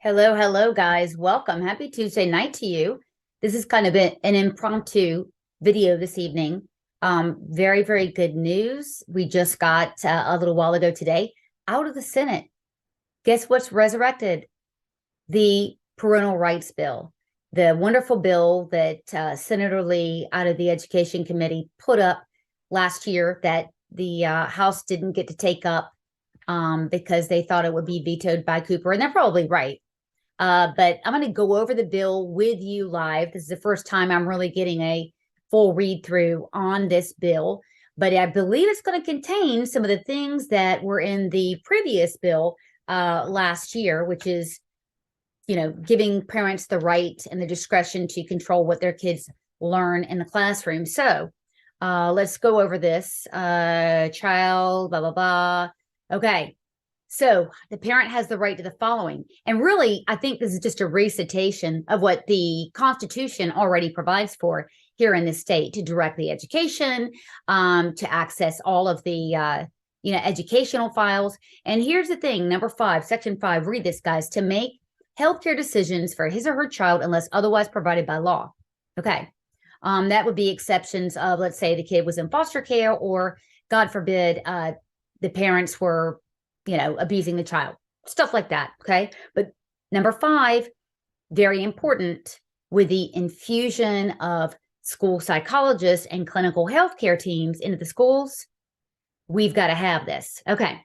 Hello, hello, guys. Welcome. Happy Tuesday night to you. This is kind of an impromptu video this evening. Very, very good news. We just got a little while ago today out of the Senate. Guess what's resurrected? The Parental Rights Bill, the wonderful bill that Senator Lee out of the Education Committee put up last year that the House didn't get to take up because they thought it would be vetoed by Cooper. And they're probably right. But I'm going to go over the bill with you live. This is the first time I'm really getting a full read through on this bill, but I believe it's going to contain some of the things that were in the previous bill last year, which is, giving parents the right and the discretion to control what their kids learn in the classroom. So let's go over this. Child, blah, blah, blah. Okay. So the parent has the right to the following. And really, I think this is just a recitation of what the Constitution already provides for here in the state: to direct the education, to access all of the, educational files. And here's the thing, number 5, section 5, read this, guys: to make healthcare decisions for his or her child unless otherwise provided by law. Okay. That would be exceptions of, let's say the kid was in foster care, or God forbid, the parents were abusing the child, stuff like that. Okay. But number 5, very important, with the infusion of school psychologists and clinical healthcare teams into the schools, we've got to have this. Okay.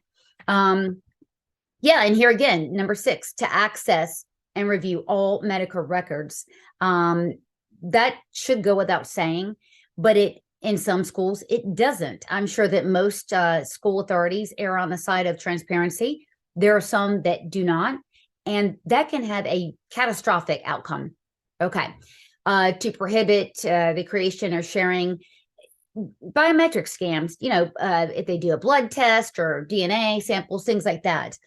Yeah. And here again, number 6, to access and review all medical records. That should go without saying, but in some schools, it doesn't. I'm sure that most school authorities err on the side of transparency. There are some that do not, and that can have a catastrophic outcome. Okay. To prohibit the creation or sharing biometric scams, if they do a blood test or DNA samples, things like that.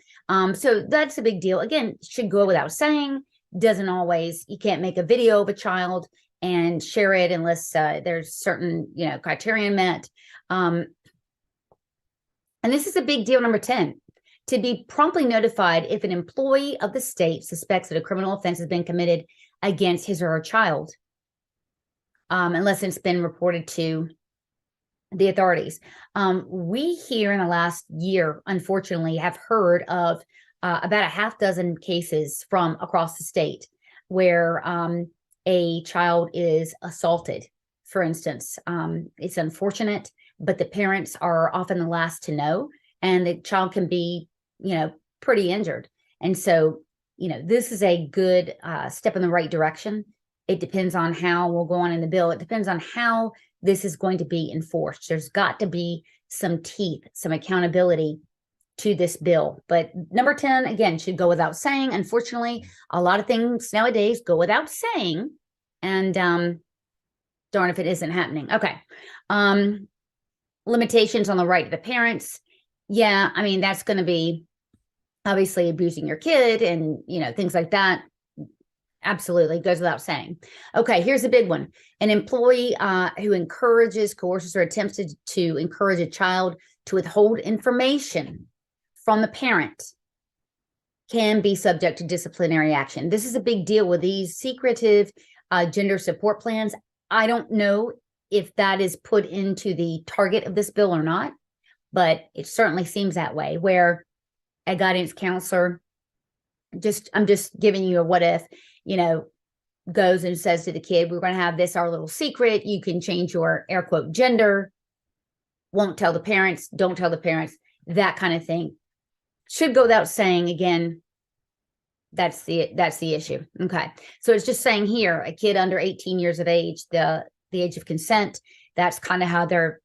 So that's a big deal. Again, should go without saying. Doesn't always. You can't make a video of a child and share it unless there's certain, criterion met. And this is a big deal. Number 10, to be promptly notified if an employee of the state suspects that a criminal offense has been committed against his or her child, unless it's been reported to the authorities. We here in the last year, unfortunately, have heard of about a half dozen cases from across the state where a child is assaulted, for instance. It's unfortunate, but the parents are often the last to know, and the child can be, pretty injured. And so, this is a good step in the right direction. It depends on how we'll go on in the bill. It depends on how this is going to be enforced. There's got to be some teeth, some accountability to this bill. But number 10, again, should go without saying. Unfortunately, a lot of things nowadays go without saying, and darn if it isn't happening. Okay. Limitations on the right of the parents. Yeah, I mean, that's going to be obviously abusing your kid and, things like that. Absolutely goes without saying. Okay, here's a big one. An employee who encourages, coerces, or attempts to encourage a child to withhold information from the parent can be subject to disciplinary action. This is a big deal with these secretive gender support plans. I don't know if that is put into the target of this bill or not, but it certainly seems that way, where a guidance counselor, I'm just giving you a what if, goes and says to the kid, we're going to have this, our little secret. You can change your air quote gender. Won't tell the parents. Don't tell the parents. That kind of thing should go without saying. Again, that's the issue. Okay. So it's just saying here, a kid under 18 years of age, the age of consent, that's kind of how they're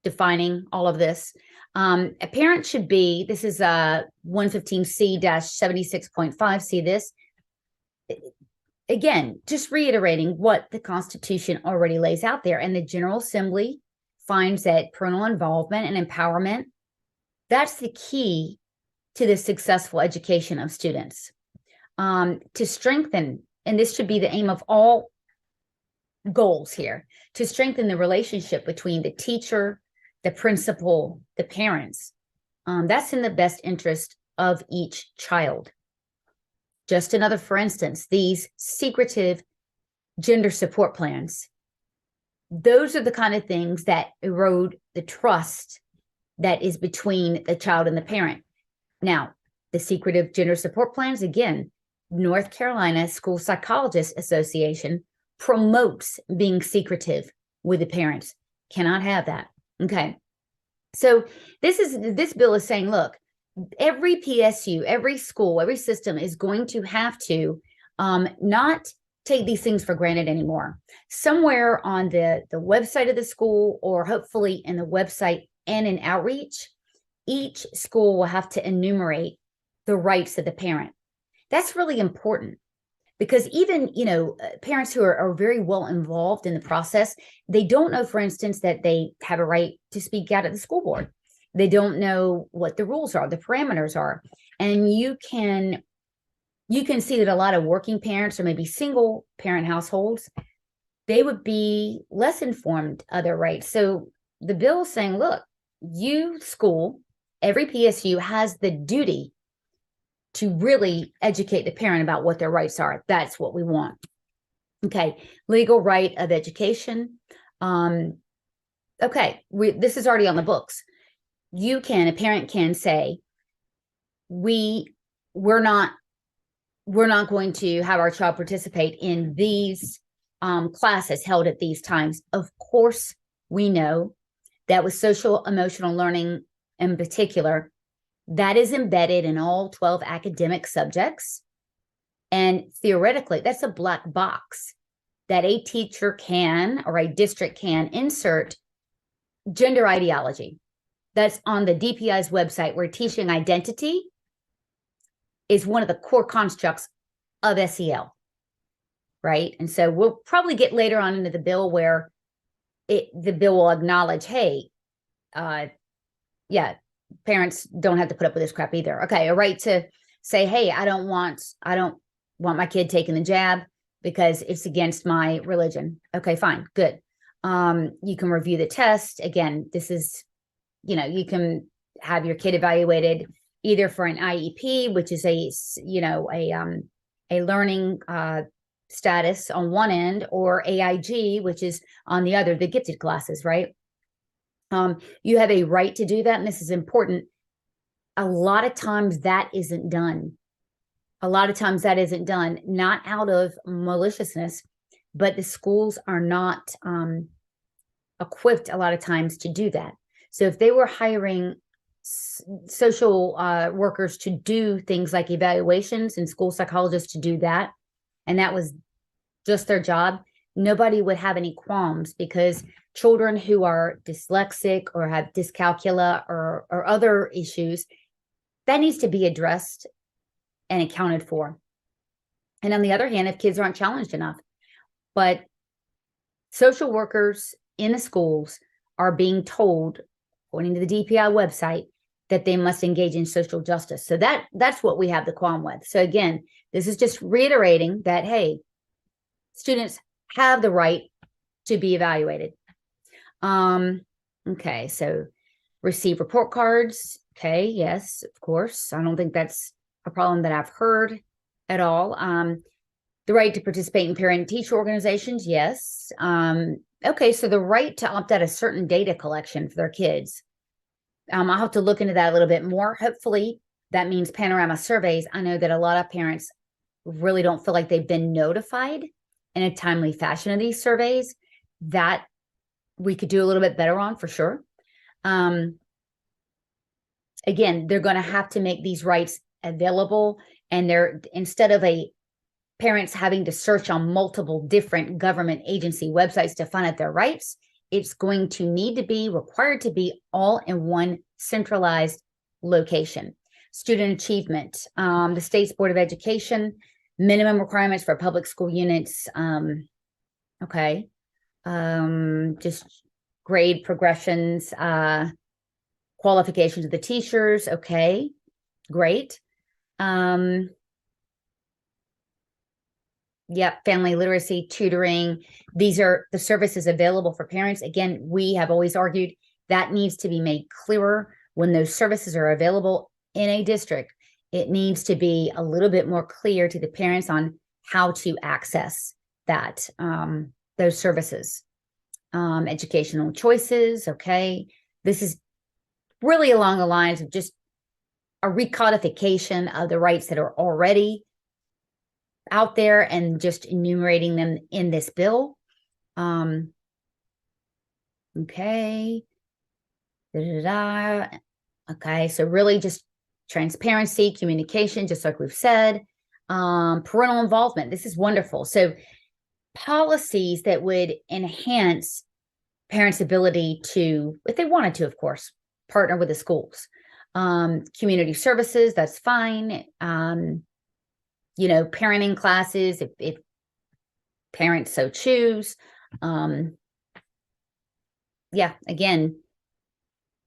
defining all of this. A parent should be, this is 115C-76.5. See this? Again, just reiterating what the Constitution already lays out there. And the General Assembly finds that parental involvement and empowerment, that's the key to the successful education of students. To strengthen, and this should be the aim of all goals here, to strengthen the relationship between the teacher, the principal, the parents. That's in the best interest of each child. just another, for instance, these secretive gender support plans. Those are the kind of things that erode the trust that is between the child and the parent. Now, the secretive gender support plans, again, North Carolina School Psychologists Association promotes being secretive with the parents. Cannot have that. Okay. So this bill is saying, look, every PSU, every school, every system is going to have to not take these things for granted anymore. Somewhere on the website of the school, or hopefully in the website and in outreach, each school will have to enumerate the rights of the parent. That's really important, because even, parents who are very well involved in the process, they don't know, for instance, that they have a right to speak out at the school board. They don't know what the rules are, the parameters are. And you can see that a lot of working parents, or maybe single parent households, they would be less informed of their rights. So the bill is saying, look, you school, every PSU has the duty to really educate the parent about what their rights are. That's what we want. Okay, legal right of education. Okay, this is already on the books. A parent can say, we're not going to have our child participate in these classes held at these times. Of course, we know that with social emotional learning in particular, that is embedded in all 12 academic subjects. And theoretically, that's a black box that a teacher can, or a district can, insert gender ideology. That's on the DPI's website, where teaching identity is one of the core constructs of SEL, right? And so we'll probably get later on into the bill where the bill will acknowledge, hey, parents don't have to put up with this crap either. Okay, a right to say, hey, I don't want my kid taking the jab because it's against my religion. Okay, fine, good. You can review the test. Again, this is, you can have your kid evaluated either for an IEP, which is a learning status on one end, or AIG, which is on the other, the gifted classes, right? You have a right to do that, and this is important. A lot of times that isn't done. Not out of maliciousness, but the schools are not equipped a lot of times to do that. So if they were hiring social workers to do things like evaluations, and school psychologists to do that, and that was just their job, nobody would have any qualms, because children who are dyslexic or have dyscalculia or other issues, that needs to be addressed and accounted for. And on the other hand, if kids aren't challenged enough, but social workers in the schools are being told, according to the DPI website, that they must engage in social justice. So that's what we have the qualm with. So again, this is just reiterating that, hey, students have the right to be evaluated. Okay, so receive report cards. Okay, yes, of course. I don't think that's a problem that I've heard at all. The right to participate in parent-teacher organizations, yes. Okay, so the right to opt out of certain data collection for their kids. I'll have to look into that a little bit more. Hopefully, that means panorama surveys. I know that a lot of parents really don't feel like they've been notified in a timely fashion of these surveys. That we could do a little bit better on, for sure. Again, they're going to have to make these rights available, and instead of parents having to search on multiple different government agency websites to find out their rights, it's going to need to be required to be all in one centralized location. Student achievement, the State's Board of Education, minimum requirements for public school units. Okay. Just grade progressions, qualifications of the teachers. Okay, great. Yep, family literacy, tutoring. These are the services available for parents. Again, we have always argued that needs to be made clearer when those services are available in a district. it needs to be a little bit more clear to the parents on how to access that, those services. Educational choices. Okay. This is really along the lines of just a recodification of the rights that are already out there and just enumerating them in this bill. Okay. Okay. So really just transparency, communication, just like we've said. Parental involvement. This is wonderful. So policies that would enhance parents' ability to, if they wanted to, of course, partner with the schools. Community services, that's fine. Parenting classes, if parents so choose. Again,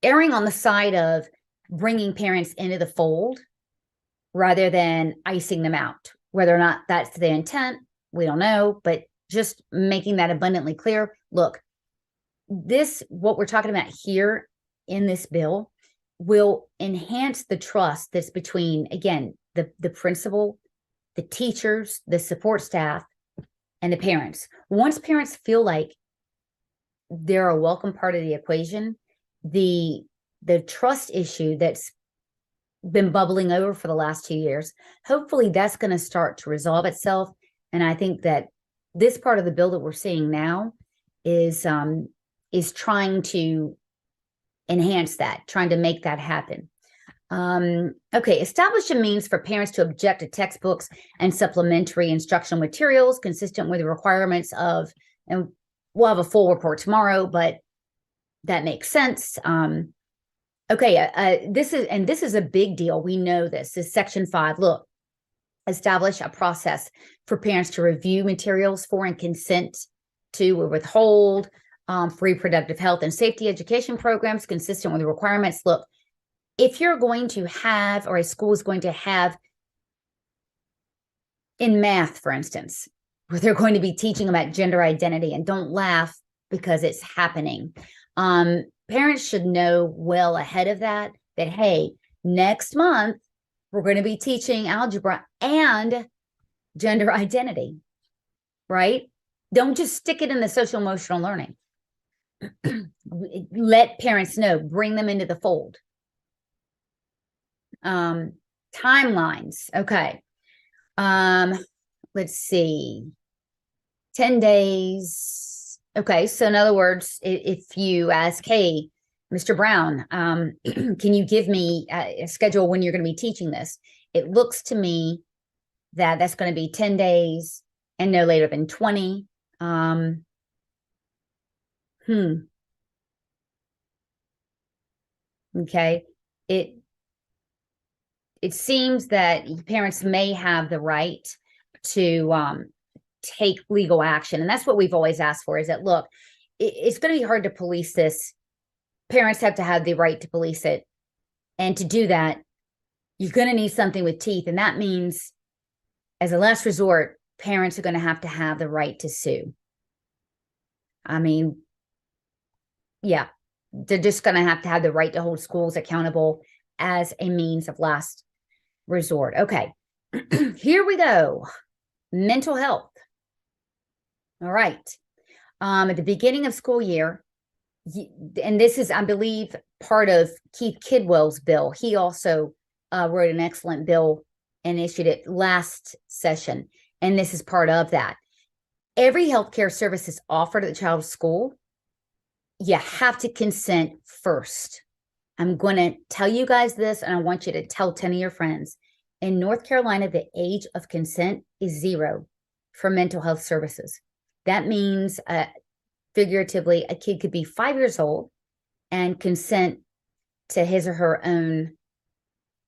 erring on the side of bringing parents into the fold rather than icing them out. Whether or not that's the intent, we don't know, but just making that abundantly clear. Look, what we're talking about here in this bill will enhance the trust that's between, again, the principal, the teachers, the support staff, and the parents. Once parents feel like they're a welcome part of the equation, the trust issue that's been bubbling over for the last 2 years, hopefully that's going to start to resolve itself. And I think that this part of the bill that we're seeing now is trying to enhance that, trying to make that happen. Okay, establish a means for parents to object to textbooks and supplementary instructional materials consistent with the requirements of, and we'll have a full report tomorrow, but that makes sense. This is a big deal. We know this is Section 5. Look, establish a process for parents to review materials for and consent to or withhold for reproductive health and safety education programs consistent with the requirements. Look, if you're going to have, or a school is going to have, in math, for instance, where they're going to be teaching about gender identity, and don't laugh because it's happening. Parents should know well ahead of that, hey, next month, we're going to be teaching algebra and gender identity, right? Don't just stick it in the social emotional learning. Let parents know, bring them into the fold. Timelines. Okay. Let's see. 10 days. Okay. So in other words, if you ask, hey, Mr. Brown, can you give me a schedule when you're going to be teaching this? It looks to me that that's going to be 10 days and no later than 20. Okay. It seems that parents may have the right to take legal action. And that's what we've always asked for, is that, look, it's going to be hard to police this. Parents have to have the right to police it. And to do that, you're going to need something with teeth. And that means, as a last resort, parents are going to have the right to sue. I mean, yeah, they're just going to have the right to hold schools accountable as a means of last resort. Okay, here we go. Mental health. All right. At the beginning of school year, and this is, I believe, part of Keith Kidwell's bill. He also wrote an excellent bill and issued it last session. And this is part of that. Every healthcare service is offered at the child's school. You have to consent first. I'm going to tell you guys this, and I want you to tell 10 of your friends. In North Carolina, the age of consent is 0 for mental health services. That means, figuratively, a kid could be 5 years old and consent to his or her own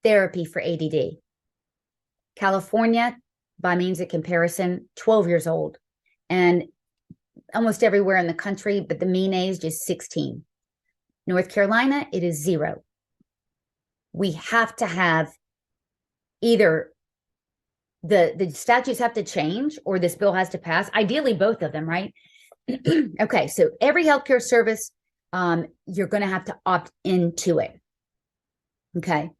therapy for ADD. California, by means of comparison, 12 years old. And almost everywhere in the country, but the mean age is 16. North Carolina, it is 0. We have to have either the statutes have to change, or this bill has to pass. Ideally, both of them, right? Okay, so every healthcare service, you're going to have to opt into it. Okay,